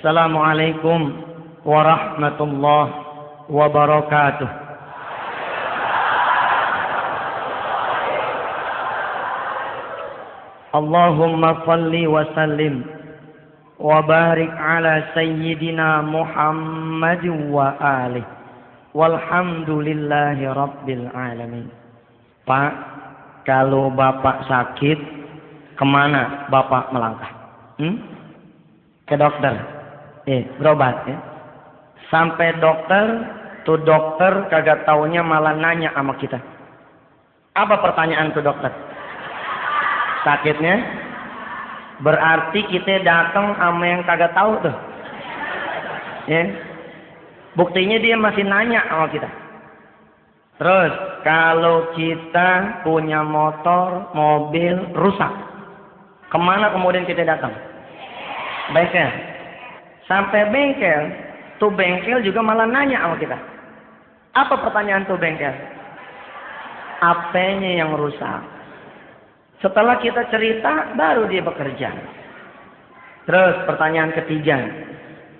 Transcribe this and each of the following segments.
Assalamualaikum warahmatullahi wabarakatuh. Allahumma salli wa sallim wa barik ala sayyidina Muhammad wa alihi walhamdulillahi rabbil alamin. Pak, kalau Bapak sakit, kemana Bapak melangkah? Ke dokter. Berobat ya. Sampai dokter, tuh dokter kagak taunya malah nanya sama kita. Apa pertanyaan tuh dokter? Sakitnya? Berarti kita datang sama yang kagak tahu tuh. Ya. Buktinya dia masih nanya sama kita. Terus kalau kita punya motor, mobil rusak, kemana kemudian kita datang? Bengkel. Sampai bengkel, tuh bengkel juga malah nanya sama kita. Apa pertanyaan tuh bengkel? Apanya yang rusak? Setelah kita cerita, baru dia bekerja. Terus pertanyaan ketiga,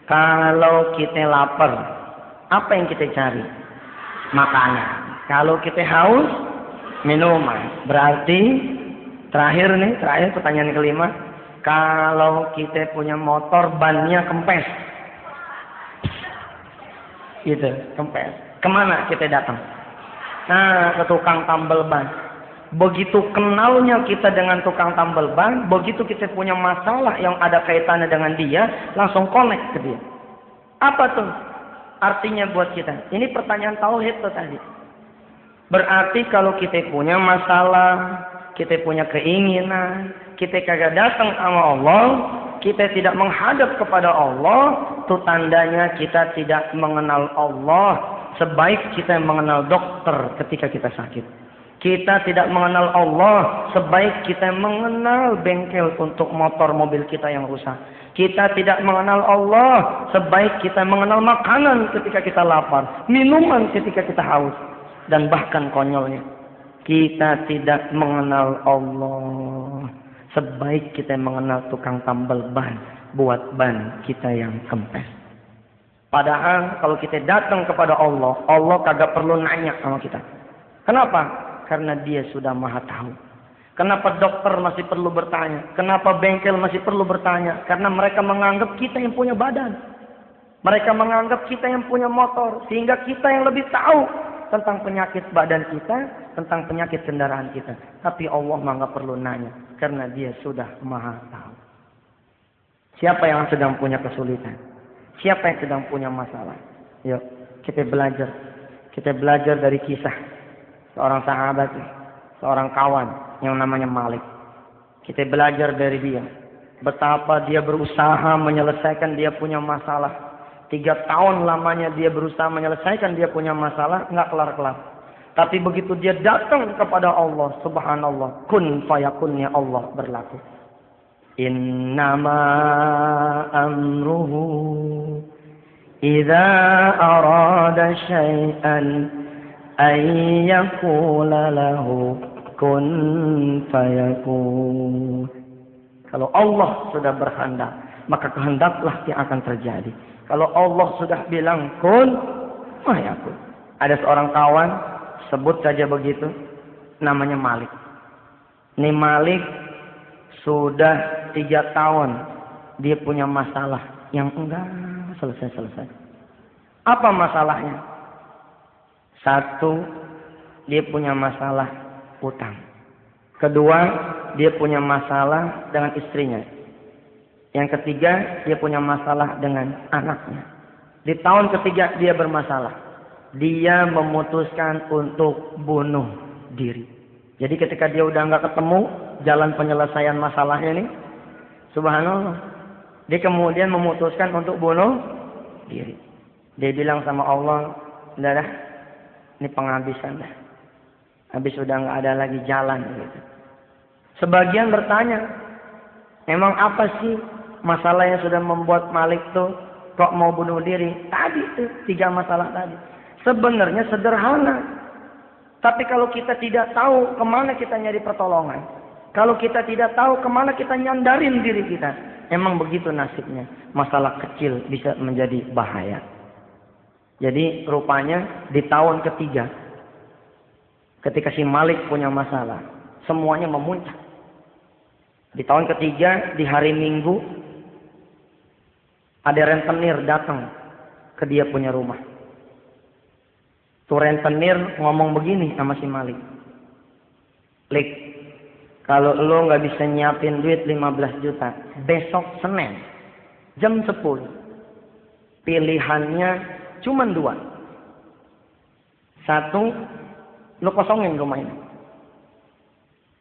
kalau kita lapar, apa yang kita cari? Makanan. Kalau kita haus, minuman. Berarti terakhir pertanyaan kelima, kalau kita punya motor bannya kempes, gitu, kempes. Kemana kita datang? Nah, ke tukang tambal ban. Begitu kenalnya kita dengan tukang tambal ban, begitu kita punya masalah yang ada kaitannya dengan dia, langsung connect ke dia. Apa tuh artinya buat kita? Ini pertanyaan tauhid tuh tadi. Berarti kalau kita punya masalah, kita punya keinginan, kita kagak datang sama Allah, kita tidak menghadap kepada Allah, itu tandanya kita tidak mengenal Allah sebaik kita mengenal dokter ketika kita sakit. Kita tidak mengenal Allah sebaik kita mengenal bengkel untuk motor mobil kita yang rusak. Kita tidak mengenal Allah sebaik kita mengenal makanan ketika kita lapar, minuman ketika kita haus. Dan bahkan konyolnya, kita tidak mengenal Allah sebaik kita mengenal tukang tambal ban buat ban kita yang kempes. Padahal kalau kita datang kepada Allah, Allah kagak perlu nanya sama kita. Kenapa? Karena dia sudah maha tahu. Kenapa dokter masih perlu bertanya? Kenapa bengkel masih perlu bertanya? Karena mereka menganggap kita yang punya badan. Mereka menganggap kita yang punya motor. Sehingga kita yang lebih tahu tentang penyakit badan kita, tentang penyakit kendaraan kita. Tapi Allah nggak perlu nanya. Karena dia sudah maha tahu. Siapa yang sedang punya kesulitan? Siapa yang sedang punya masalah? Yuk, kita belajar. Kita belajar dari kisah seorang sahabat, seorang kawan yang namanya Malik. Kita belajar dari dia. Betapa dia berusaha menyelesaikan dia punya masalah. 3 tahun lamanya dia berusaha menyelesaikan dia punya masalah, nggak kelar-kelar. Tapi begitu dia datang kepada Allah, subhanallah, kun fayakunnya Allah berlaku. Innama amruhu idza arada syai'an ayyakula lahu kun fayakun. Kalau Allah sudah berkehendak, maka kehendaklah yang akan terjadi. Kalau Allah sudah bilang kun fayakun. Ada seorang kawan, sebut saja begitu, namanya Malik. Ini Malik sudah 3 tahun dia punya masalah yang enggak selesai-selesai. Apa masalahnya? 1, dia punya masalah utang. 2, dia punya masalah dengan istrinya. Yang 3, dia punya masalah dengan anaknya. Di tahun ketiga dia bermasalah. Dia memutuskan untuk bunuh diri. Jadi ketika dia udah nggak ketemu jalan penyelesaian masalahnya nih, subhanallah, dia kemudian memutuskan untuk bunuh diri. Dia bilang sama Allah, udah dah, ini penghabisan dah. Habis sudah nggak ada lagi jalan gitu. Sebagian bertanya, memang apa sih masalah yang sudah membuat Malik tuh kok mau bunuh diri? Tadi tuh 3 masalah tadi. Sebenarnya sederhana. Tapi kalau kita tidak tahu kemana kita nyari pertolongan, Kalau kita tidak tahu kemana kita nyandarin diri kita. Emang begitu nasibnya. Masalah kecil bisa menjadi bahaya. Jadi rupanya di tahun ketiga, ketika si Malik punya masalah, semuanya memuncak. Di tahun ketiga, di hari Minggu, ada rentenir datang ke dia punya rumah. Tuh rentenir ngomong begini sama si Malik. Lik, kalau lo nggak bisa nyiapin duit 15 juta, besok Senin, jam 10, pilihannya cuma 2. 1, lo kosongin rumah ini.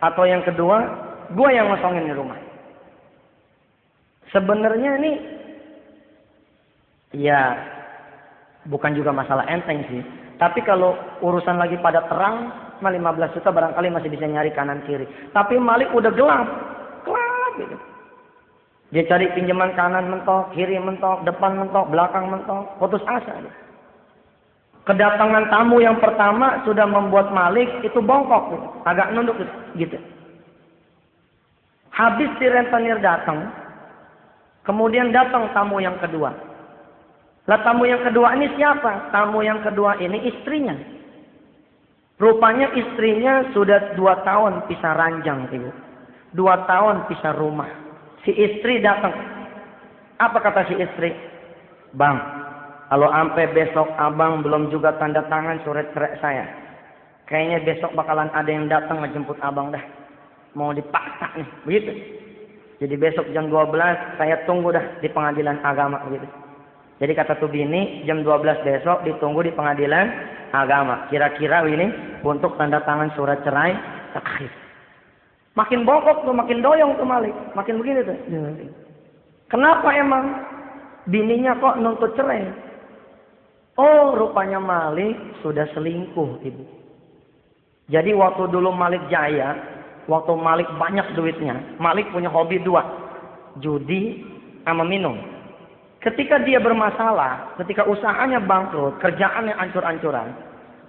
Atau yang kedua, gue yang kosongin di rumah. Sebenarnya ini, ya bukan juga masalah enteng sih. Tapi kalau urusan lagi pada terang, 15 juta barangkali masih bisa nyari kanan kiri. Tapi Malik udah gelap gitu. Dia cari pinjaman kanan mentok, kiri mentok, depan mentok, belakang mentok, putus asa. Kedatangan tamu yang pertama sudah membuat Malik itu bongkok, gitu. Agak nunduk gitu. Habis si rentenir datang, kemudian datang tamu yang kedua. Lah tamu yang kedua ini siapa? Tamu yang kedua ini istrinya. Rupanya istrinya sudah 2 tahun pisah ranjang, Ibu. 2 tahun pisah rumah. Si istri datang. Apa kata si istri? Bang, kalau sampai besok abang belum juga tanda tangan surat cerai saya, kayaknya besok bakalan ada yang datang ngejemput abang dah. Mau dipaksa nih, begitu. Jadi besok jam 12 saya tunggu dah di pengadilan agama, begitu. Jadi kata tuh bini, jam 12 besok ditunggu di pengadilan agama. Kira-kira ini untuk tanda tangan surat cerai terakhir. Makin bongkok tuh, makin doyong tuh Malik. Makin begini tuh. Kenapa emang bininya kok nuntut cerai? Oh, rupanya Malik sudah selingkuh, Ibu. Jadi waktu dulu Malik jaya, waktu Malik banyak duitnya, Malik punya hobi 2. Judi sama minum. Ketika dia bermasalah, ketika usahanya bangkrut, kerjaannya ancur-ancuran,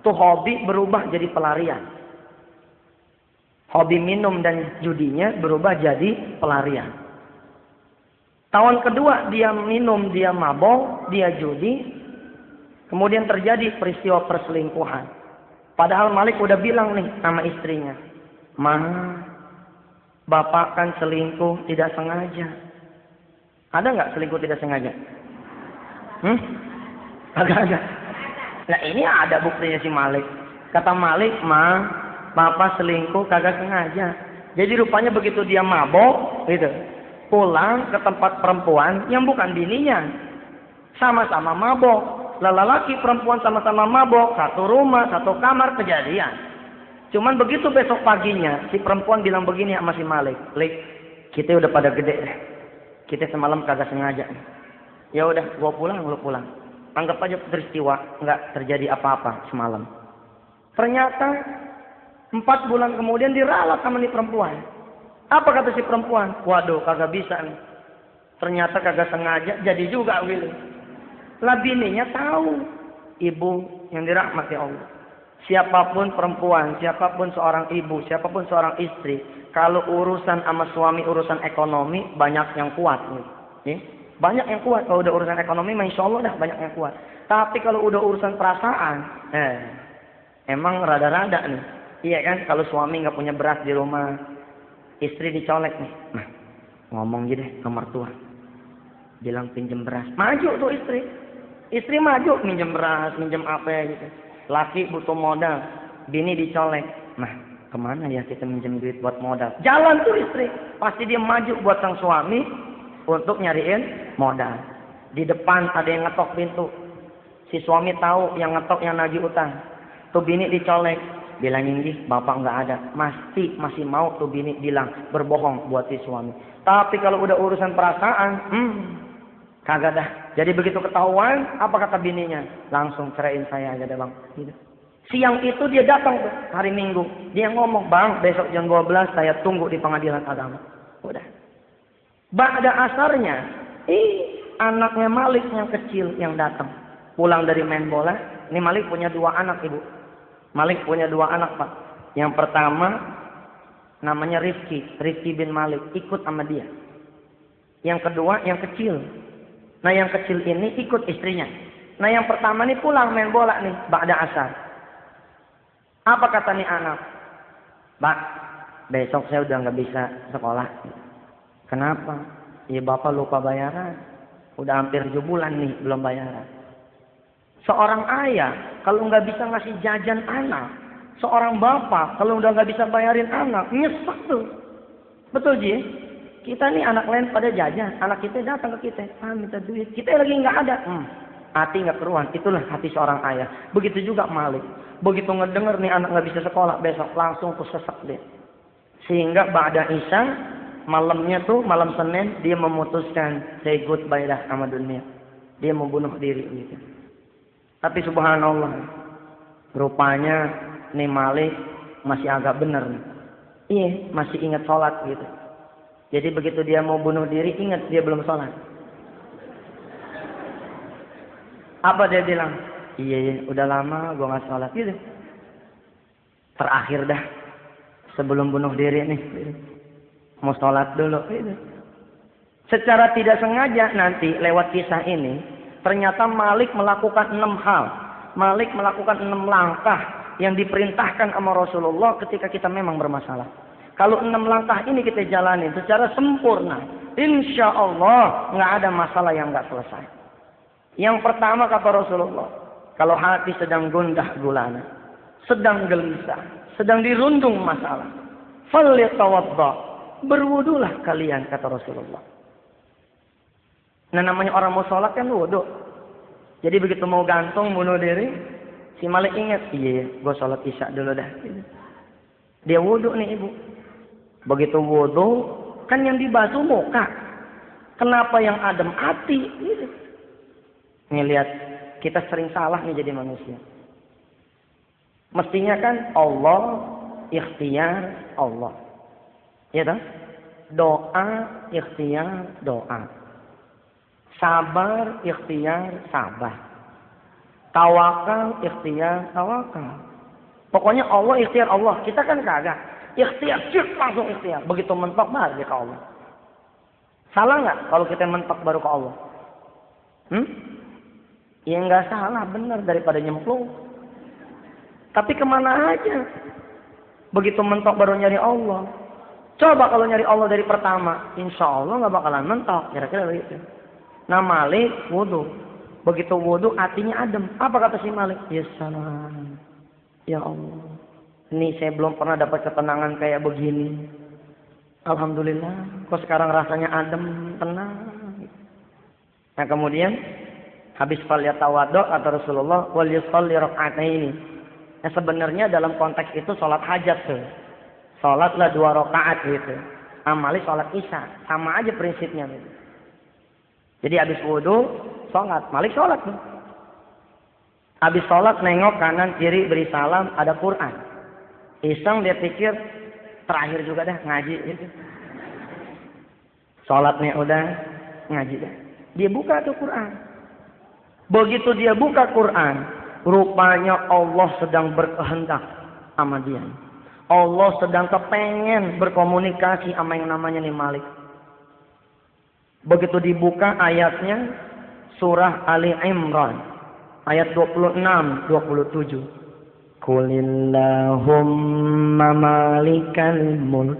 tuh hobi berubah jadi pelarian. Hobi minum dan judinya berubah jadi pelarian. Tahun kedua dia minum, dia mabok, dia judi. Kemudian terjadi peristiwa perselingkuhan. Padahal Malik udah bilang nih sama istrinya, Ma, bapak kan selingkuh tidak sengaja. Ada nggak selingkuh tidak sengaja? Agak ada. Nah ini ada buktinya si Malik. Kata Malik, Ma, bapak selingkuh kagak sengaja. Jadi rupanya begitu dia mabok, gitu, pulang ke tempat perempuan yang bukan bininya, sama-sama mabok. Lelaki perempuan sama-sama mabok, satu rumah, satu kamar, kejadian. Cuman begitu besok paginya, si perempuan bilang begini sama si Malik, Lik, kita udah pada gede deh. Kita semalam kagak sengaja. Ya udah, gua pulang, lu pulang. Anggap aja peristiwa nggak terjadi apa-apa semalam. Ternyata 4 bulan kemudian diralat sama nih perempuan. Apa kata si perempuan? Waduh, kagak bisa nih. Ternyata kagak sengaja, jadi juga Willy. Lah bininya tahu, ibu yang dirahmati Allah. Siapapun perempuan, siapapun seorang ibu, siapapun seorang istri, kalau urusan sama suami, urusan ekonomi, banyak yang kuat. Nih. Banyak yang kuat. Kalau udah urusan ekonomi, insya Allah dah banyak yang kuat. Tapi kalau udah urusan perasaan, emang rada-rada nih. Iya kan, kalau suami nggak punya beras di rumah, istri dicolek nih. Nah, ngomong gitu deh ke mertua. Bilang pinjem beras. Maju tuh istri. Istri maju, minjem beras, minjem apa gitu. Laki butuh modal, bini dicolek. Nah, kemana ya kita minjem duit buat modal? Jalan tuh istri. Pasti dia maju buat sang suami untuk nyariin modal. Di depan ada yang ngetok pintu. Si suami tahu yang ngetok yang nagih utang. Tuh bini dicolek. Bilangin dia, bapak nggak ada. Masih mau tuh bini bilang berbohong buat si suami. Tapi kalau udah urusan perasaan, kagak dah. Jadi begitu ketahuan, apa kata bininya? Langsung ceraiin saya aja deh bang. Gitu. Siang itu dia datang tuh, hari Minggu. Dia ngomong, bang besok jam 12 saya tunggu di pengadilan agama. Udah. Ba'da asarnya, anaknya Malik yang kecil yang datang. Pulang dari main bola. Ini Malik punya 2 anak ibu. Malik punya 2 anak pak. Yang pertama namanya Rifki bin Malik, ikut sama dia. Yang kedua yang kecil. Nah yang kecil ini ikut istrinya. Nah yang pertama nih pulang main bola nih, ba'da asar. Apa kata nih anak? Pak, besok saya udah nggak bisa sekolah. Kenapa? Ya bapak lupa bayaran. Udah hampir 7 bulan nih belum bayaran. Seorang ayah kalau nggak bisa ngasih jajan anak, seorang bapak kalau udah nggak bisa bayarin anak, nyesek tuh. Betul Ji? Kita nih anak lain pada jajan, anak kita datang ke kita, minta duit, kita lagi nggak ada. Hati nggak keruan, itulah hati seorang ayah. Begitu juga Malik. Begitu ngedenger nih anak nggak bisa sekolah, besok langsung tuh sesek dia. Sehingga ba'da Isya, malamnya tuh malam Senin dia memutuskan say goodbye dah sama dunia. Dia mau bunuh diri gitu. Tapi subhanallah, rupanya nih Malik masih agak bener nih. Iya, masih ingat sholat gitu. Jadi begitu dia mau bunuh diri, ingat dia belum sholat. Apa dia bilang? Iya, udah lama gue gak sholat gitu. Terakhir dah, sebelum bunuh diri nih, mau sholat dulu gitu. Secara tidak sengaja nanti lewat kisah ini, ternyata Malik melakukan 6 hal. Malik melakukan 6 langkah yang diperintahkan sama Rasulullah ketika kita memang bermasalah. Kalau 6 langkah ini kita jalani secara sempurna, insya Allah nggak ada masalah yang nggak selesai. Yang pertama kata Rasulullah, kalau hati sedang gundah gulana, sedang gelisah, sedang dirundung masalah, falyatawadda, berwudulah kalian kata Rasulullah. Nah namanya orang mau sholat kan wudu. Jadi begitu mau gantung bunuh diri, si Malik ingat, iya gue sholat isya dulu dah. Dia wudu nih ibu. Begitu wudu, kan yang dibasuh muka. Kenapa yang adem hati? Gitu. Nih lihat, kita sering salah nih jadi manusia. Mestinya kan Allah, ikhtiar Allah. Ya kan? Doa, ikhtiar doa. Sabar, ikhtiar sabar. Tawakal, ikhtiar tawakal. Pokoknya Allah, ikhtiar Allah. Kita kan kagak. Ikhtiar, langsung ikhtiar. Begitu mentok baru ke Allah. Salah nggak kalau kita mentok baru ke Allah? Ya nggak salah, benar daripada nyemplung. Tapi kemana aja? Begitu mentok baru nyari Allah. Coba kalau nyari Allah dari pertama, insya Allah nggak bakalan mentok. Kira-kira begitu. Nah Malik wudu. Begitu wudu hatinya adem. Apa kata si Malik? Ya salam. Ya Allah. Ini saya belum pernah dapat ketenangan kayak begini. Alhamdulillah. Kok sekarang rasanya adem, tenang. Nah kemudian habis falyatawaddo kata Rasulullah wal yusalli raka'ataini. Nah sebenarnya dalam konteks itu sholat hajat tuh. Sholatlah 2 rakaat gitu. Amali sholat isya. Sama aja prinsipnya gitu. Jadi habis wudu, sholat. Malik sholat tuh. Habis sholat nengok kanan kiri beri salam ada Quran. Iseng dia pikir terakhir juga dah ngaji gitu. Sholatnya udah ngaji dah. Dia buka tuh Quran. Begitu dia buka Quran, rupanya Allah sedang berkehendak sama dia. Allah sedang kepengen berkomunikasi sama yang namanya nih Malik. Begitu dibuka ayatnya surah Ali Imran ayat 26-27. Qulillahumma malikal mulk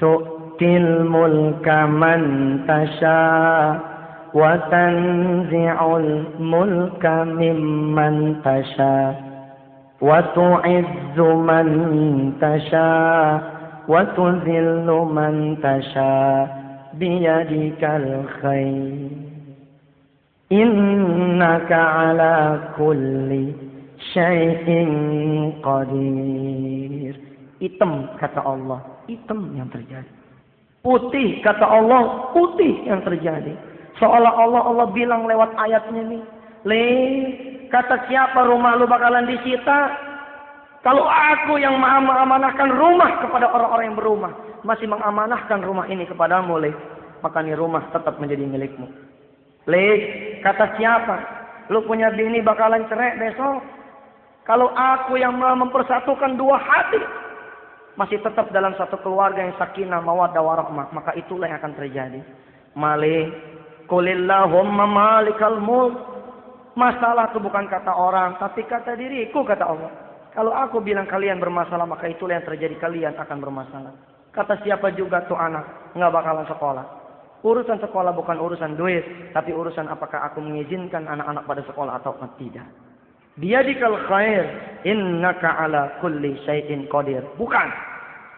tu'til mulka man tasha wa tanzi'ul mulka mimman tasha wa tu'izzu man tasha wa tuzillu man tasha biyadikal khair innaka ala kulli syai'in qadir. Hitam kata Allah, hitam yang terjadi. Putih kata Allah, putih yang terjadi. Seolah-olah Allah bilang lewat ayatnya nih, kata siapa rumah lu bakalan disita? Kalau aku yang mengamanahkan rumah kepada orang-orang yang berumah, masih mengamanahkan rumah ini kepadamu, maka nih rumah tetap menjadi milikmu. Kata siapa? Lu punya bini bakalan cerai besok. Kalau aku yang mempersatukan 2 hati, masih tetap dalam satu keluarga yang sakinah, mawaddah, warahmah, maka itulah yang akan terjadi. Malik, qulillahumma malikal mulk. Masalah itu bukan kata orang, tapi kata diriku, kata Allah. Kalau aku bilang kalian bermasalah, maka itulah yang terjadi, kalian akan bermasalah. Kata siapa juga tuh anak, nggak bakalan sekolah. Urusan sekolah bukan urusan duit, tapi urusan apakah aku mengizinkan anak-anak pada sekolah atau tidak. Biyadikal khair, innaka ala kulli syai'in qadir. Bukan,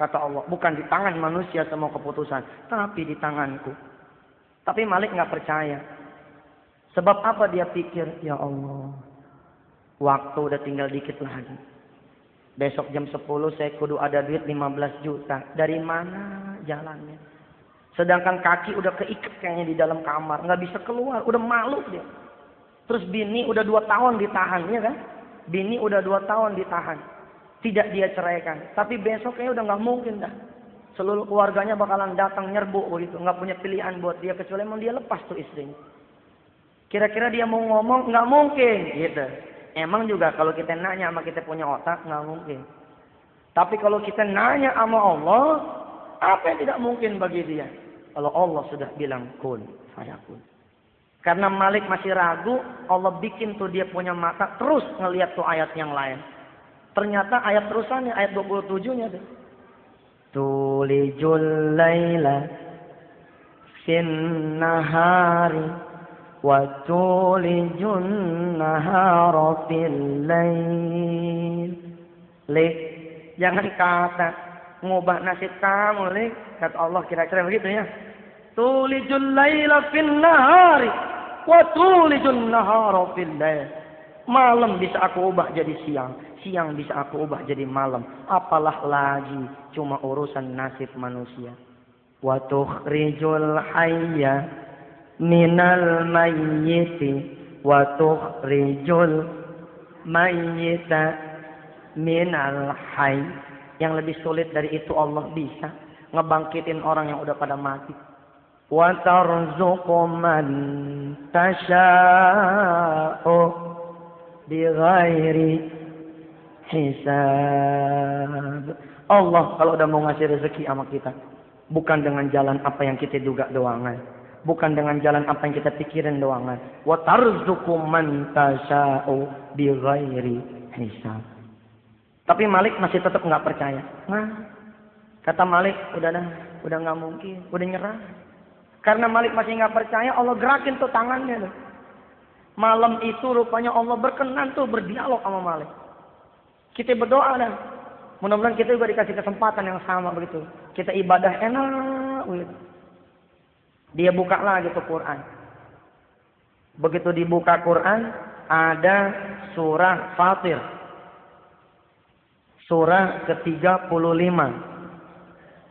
kata Allah, bukan di tangan manusia semua keputusan, tapi di tanganku. Tapi Malik nggak percaya. Sebab apa dia pikir? Ya Allah, waktu udah tinggal dikit lagi. Besok jam 10 saya kudu ada duit 15 juta. Dari mana jalannya? Sedangkan kaki udah keikat kayaknya di dalam kamar, nggak bisa keluar, udah malu dia. Terus bini udah 2 tahun ditahan, ya kan? Bini udah 2 tahun ditahan. Tidak dia ceraikan. Tapi besok kayaknya udah nggak mungkin dah. Seluruh keluarganya bakalan datang nyerbu begitu. Nggak punya pilihan buat dia, kecuali emang dia lepas tuh istrinya. Kira-kira dia mau ngomong, nggak mungkin gitu. Emang juga kalau kita nanya sama kita punya otak, nggak mungkin. Tapi kalau kita nanya sama Allah, apa yang tidak mungkin bagi dia? Kalau Allah sudah bilang kun fayakun. Karena Malik masih ragu, Allah bikin tuh dia punya mata terus ngelihat tuh ayat yang lain. Ternyata ayat terusannya, ayat 27-nya tuh. Tulijul laila fin nahari wa tulijun nahara fil lail. Lik, jangan kata ngubah nasib kamu, Lik. Kata Allah kira-kira begitu ya. Tulijul laila fin nahari wa tulijun nahara fil lail. Malam bisa aku ubah jadi siang, siang bisa aku ubah jadi malam. Apalah lagi cuma urusan nasib manusia. Wa tukhrijul hayya minal mayyiti wa tukhrijul mayyita minal hayy. Yang lebih sulit dari itu Allah bisa ngebangkitin orang yang udah pada mati. Wa tarzuqu man tasha'u bighairi hisab. Allah kalau udah mau ngasih rezeki sama kita, bukan dengan jalan apa yang kita duga doangan, bukan dengan jalan apa yang kita pikirin doangan. Wa tarzuqu man tasha'u bighairi hisab. Tapi Malik masih tetap nggak percaya. Nah, kata Malik, udah nggak mungkin, udah nyerah. Karena Malik masih nggak percaya, Allah gerakin tuh tangannya tuh. Malam itu rupanya Allah berkenan tuh berdialog sama Malik. Kita berdoa dah. Mudah-mudahan kita juga dikasih kesempatan yang sama begitu. Kita ibadah enak begitu. Dia buka lagi tuh Quran. Begitu dibuka Quran, ada surah Fatir. Surah ke-35.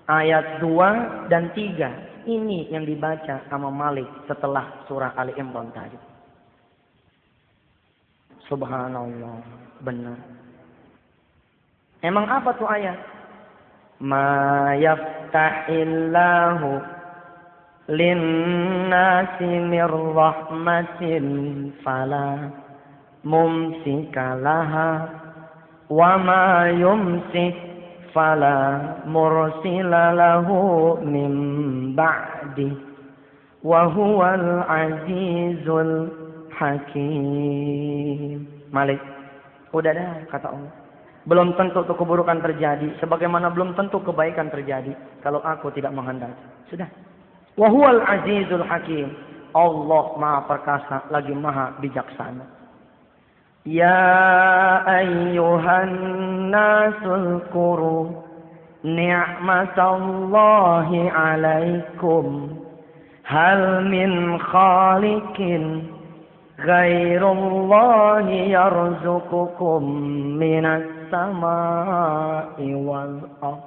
Ayat 2 dan 3. Ini yang dibaca sama Malik setelah surah Ali Imran tadi. Subhanallah, benar. Emang apa tuh ayat? Ma yaftahillahu linnasi mir rahmatin fala mumsika laha wa ma yumsik fala mursila lahu min ba'di wa huwal azizul hakim. Malik, udah dah kata Allah. Belum tentu tuh keburukan terjadi, sebagaimana belum tentu kebaikan terjadi kalau aku tidak menghendaki. Sudah. Wa huwal azizul hakim. Allah Maha Perkasa lagi Maha Bijaksana. Ya ayyuhan nasul kuru ni'matallahi alaikum hal min khaliqin ghairullahi yarzuqukum minas samai wal ardh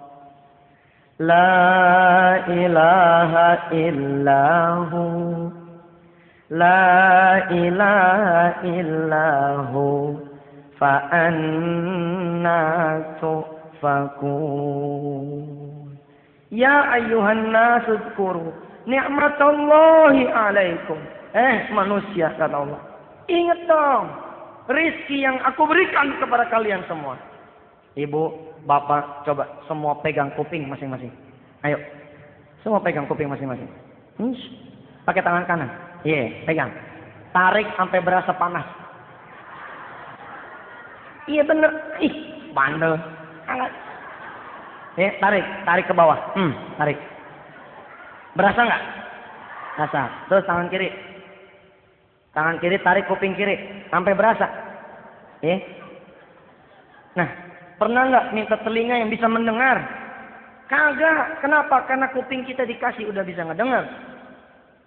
la ilaha illahu la ilaha illahu fa anna tufakun. Ya ayyuhan nasu dzkuru ni'matallahi alaikum. Manusia, kata Allah, ingat dong rizki yang aku berikan kepada kalian semua. Ibu, bapak, coba semua pegang kuping masing-masing. Ayo. Semua pegang kuping masing-masing. Pakai tangan kanan. Iya, pegang. Tarik sampai berasa panas. Iya bener. Ih, bandel. Angkat. Tarik ke bawah. Tarik. Berasa nggak? Berasa. Terus tangan kiri. Tangan kiri tarik kuping kiri sampai berasa. Nah, pernah nggak minta telinga yang bisa mendengar? Kagak. Kenapa? Karena kuping kita dikasih udah bisa ngedengar.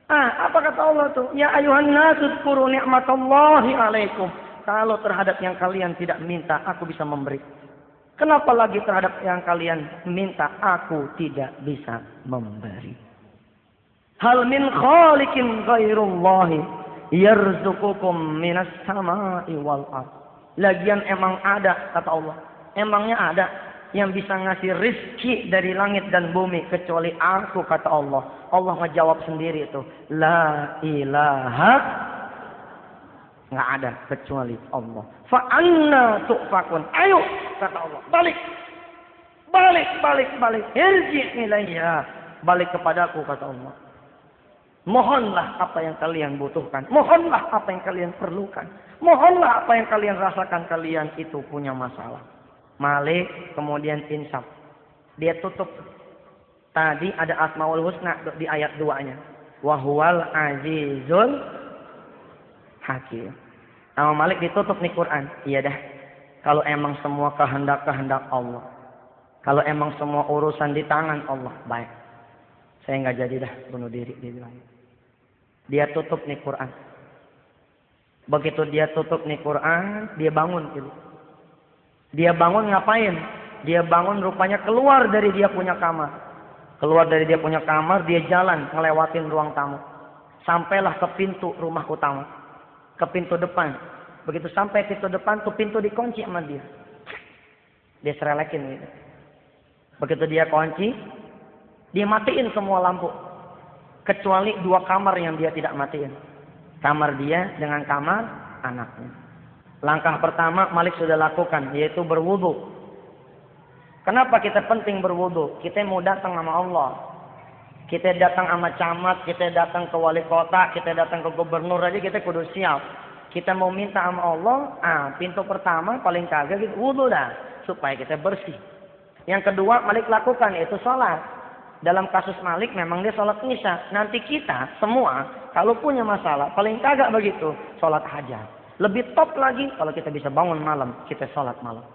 Apa kata Allah tuh? Ya ayuhan nasu dzkuru ni'matallahi alaikum. Kalau terhadap yang kalian tidak minta, aku bisa memberi. Kenapa lagi terhadap yang kalian minta, aku tidak bisa memberi. Hal min khaliqin ghairullahi yarzuqukum minas sama'i wal ardh. Lagian emang ada, kata Allah. Emangnya ada yang bisa ngasih rizki dari langit dan bumi kecuali aku, kata Allah. Allah ngejawab sendiri itu. La ilaha, nggak ada kecuali Allah. Fa'anna tu'fakun. Ayo, kata Allah. Balik. Irji ilayya. Balik kepadaku, kata Allah. Mohonlah apa yang kalian butuhkan. Mohonlah apa yang kalian perlukan. Mohonlah apa yang kalian rasakan. Kalian itu punya masalah. Malik kemudian insaf. Dia tutup. Tadi ada Asmaul Husna di ayat 2-nya. Wahuwal azizul hakim. Nama Malik ditutup nih Quran. Iya dah. Kalau emang semua kehendak Allah. Kalau emang semua urusan di tangan Allah. Baik. Saya nggak jadi dah bunuh diri. Dia bilang. Dia tutup nih Quran. Begitu dia tutup nih Quran, dia bangun gitu. Dia bangun ngapain? Dia bangun rupanya keluar dari dia punya kamar. Keluar dari dia punya kamar, dia jalan ngelewatin ruang tamu. Sampailah ke pintu rumah utama. Ke pintu depan. Begitu sampai pintu depan, tuh pintu dikunci sama dia. Dia serelekin gitu. Begitu dia kunci, dia matiin semua lampu. Kecuali 2 kamar yang dia tidak matiin. Kamar dia dengan kamar anaknya. Langkah pertama Malik sudah lakukan, yaitu berwudu. Kenapa kita penting berwudu? Kita mau datang sama Allah. Kita datang sama camat, kita datang ke wali kota, kita datang ke gubernur aja kita kudu siap. Kita mau minta sama Allah, pintu pertama paling kagak gitu, wudu dah. Supaya kita bersih. Yang kedua Malik lakukan, yaitu sholat. Dalam kasus Malik memang dia sholat isya. Nanti kita semua kalau punya masalah paling kagak begitu sholat hajat. Lebih top lagi kalau kita bisa bangun malam kita sholat malam.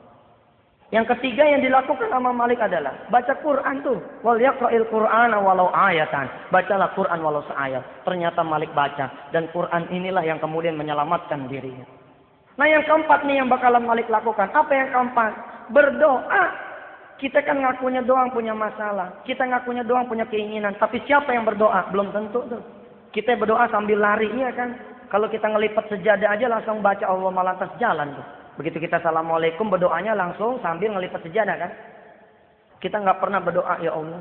Yang ketiga yang dilakukan sama Malik adalah baca Quran tuh. Wal yaqra'il Qur'ana walau ayatan. Bacalah Quran walau seayat. Ternyata Malik baca dan Quran inilah yang kemudian menyelamatkan dirinya. Nah yang keempat nih yang bakalan Malik lakukan. Apa yang keempat? Berdoa. Kita kan ngakunya doang punya masalah. Kita ngakunya doang punya keinginan. Tapi siapa yang berdoa? Belum tentu tuh. Kita berdoa sambil lari, iya kan? Kalau kita ngelipat sejadah aja langsung baca Allah lantas jalan tuh. Begitu kita assalamualaikum berdoanya langsung sambil ngelipat sejadah kan? Kita nggak pernah berdoa ya Allah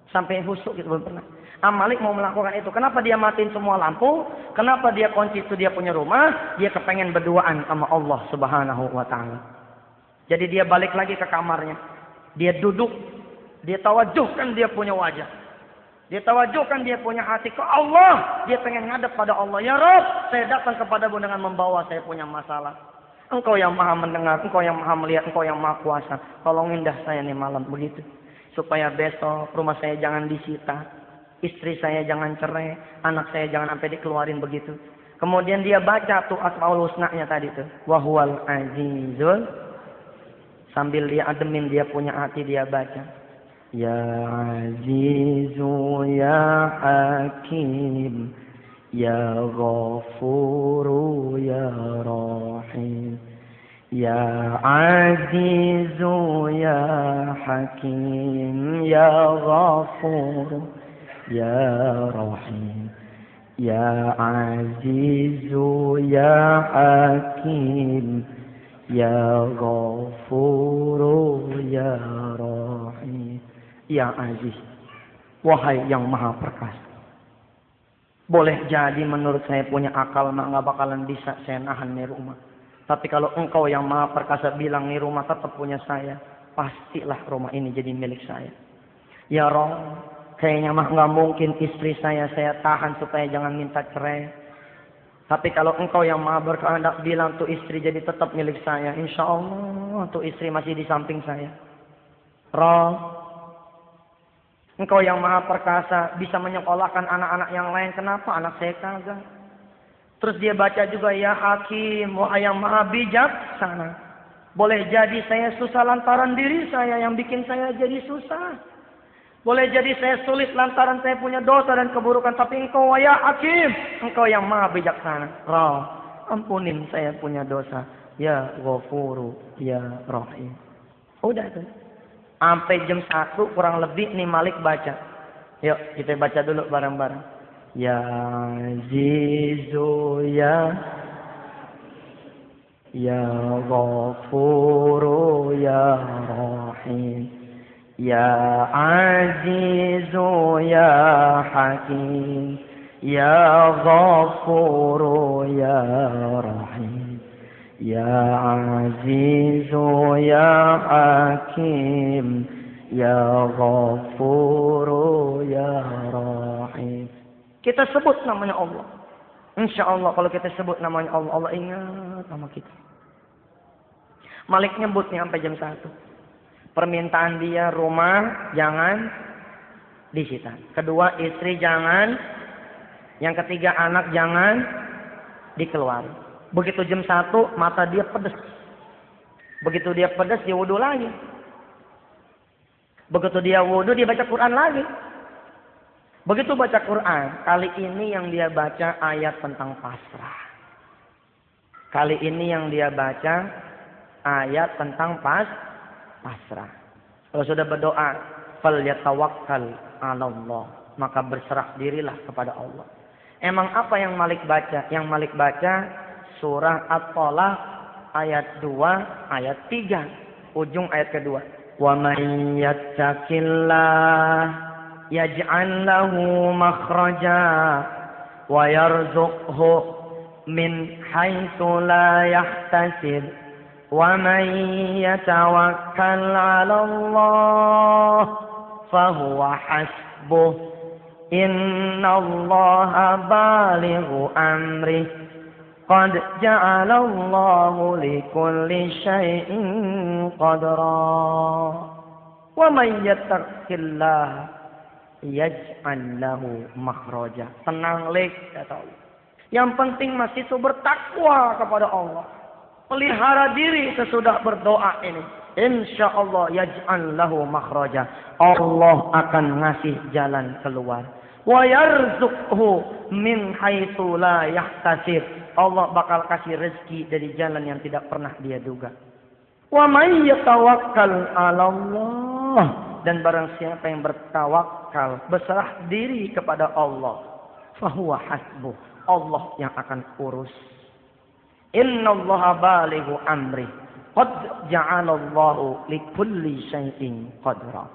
sampai husuk gitu, belum pernah. Malik mau melakukan itu. Kenapa dia matiin semua lampu? Kenapa dia kunci itu dia punya rumah? Dia kepengen berduaan sama Allah Subhanahu wa taala. Jadi dia balik lagi ke kamarnya. Dia duduk, dia tawajuhkan dia punya wajah. Dia tawajuhkan dia punya hati ke Allah. Dia pengen ngadep pada Allah. Ya Rabb, saya datang kepadamu dengan membawa saya punya masalah. Engkau yang maha mendengar, engkau yang maha melihat, engkau yang maha kuasa. Tolongin dah saya nih malam begitu. Supaya besok rumah saya jangan disita. Istri saya jangan cerai. Anak saya jangan sampai dikeluarin begitu. Kemudian dia baca tuh Asmaul Husna-nya tadi tuh. Wahuwal azizul. Sambil dia ademin dia punya hati dia baca. Ya Azizu ya Hakim. Ya Ghafuru ya Rahim. Ya Azizu ya Hakim. Ya Ghafuru ya Rahim. Ya Azizu ya Hakim. Ya Ghafuru ya Rahim. Ya Aziz, wahai yang maha perkasa. Boleh jadi menurut saya punya akal nggak bakalan bisa saya nahan di rumah. Tapi kalau engkau yang maha perkasa bilang nih rumah tetap punya saya, pastilah rumah ini jadi milik saya. Ya Rob, kayaknya mah nggak mungkin istri saya tahan supaya jangan minta cerai. Tapi kalau engkau yang maha berkehendak bilang tuh istri jadi tetap milik saya, insya Allah tuh istri masih di samping saya. Rob, engkau yang maha perkasa bisa menyekolahkan anak-anak yang lain, kenapa anak saya kagak? Terus dia baca juga, ya Hakim, wahai yang maha bijaksana. Boleh jadi saya susah lantaran diri saya yang bikin saya jadi susah. Boleh jadi saya sulit lantaran saya punya dosa dan keburukan. Tapi engkau ya Hakim, engkau yang maha bijaksana. Roh, ampunin saya punya dosa. Ya Ghafuru, ya Rahim. Udah tuh. Sampai jam 1 kurang lebih nih Malik baca. Yuk kita baca dulu bareng-bareng. Ya Azizu ya Ghafuru ya Rahim. Ya Azizu ya Hakim. Ya Ghafuru ya Rahim. Ya Azizu ya Hakim. Ya Ghafuru ya Rahim. Kita sebut namanya Allah. Insya Allah kalau kita sebut namanya Allah, Allah ingat nama kita. Malik nyebutnya sampai jam 1. Permintaan dia rumah jangan disita. Kedua istri jangan. Yang ketiga anak jangan dikeluarin. Begitu jam 1 mata dia pedes. Begitu dia pedes dia wudhu lagi. Begitu dia wudhu dia baca Quran lagi. Begitu baca Quran, kali ini yang dia baca ayat tentang pasrah. Kali ini yang dia baca ayat tentang pasrah. Kalau sudah berdoa, falyatawakkal 'alallah, maka berserah dirilah kepada Allah. Emang apa yang Malik baca? Yang Malik baca surah At-Thalaq ayat 2, ayat 3, ujung ayat kedua. Wa may yattaqillah yaj'al lahu makhraja wa yarzuqhu min haitsu la yahtasib wa man yatawakkal 'ala Allah fa huwa hasbuh innallaha balighu amri qad ja'ala Allahu likulli syai'in qadra wa man yattaqillaha yaj'al lahu makhraja. Tenang lek kata Allah. Yang penting masih itu bertakwa kepada Allah. Pelihara diri sesudah berdoa ini. Insya Allah yaj'al lahu makhraja. Allah akan ngasih jalan keluar. Wa yarzuqhu min haitsu la yahtasib. Allah bakal kasih rezeki dari jalan yang tidak pernah dia duga. Wa may yatawakkal 'ala Allah. Dan barang siapa yang bertawakal, berserah diri kepada Allah, fahuwa hasbuh, Allah yang akan urus. Innallaha balighu amri, qad ja'alallahu likulli syai'in qadra.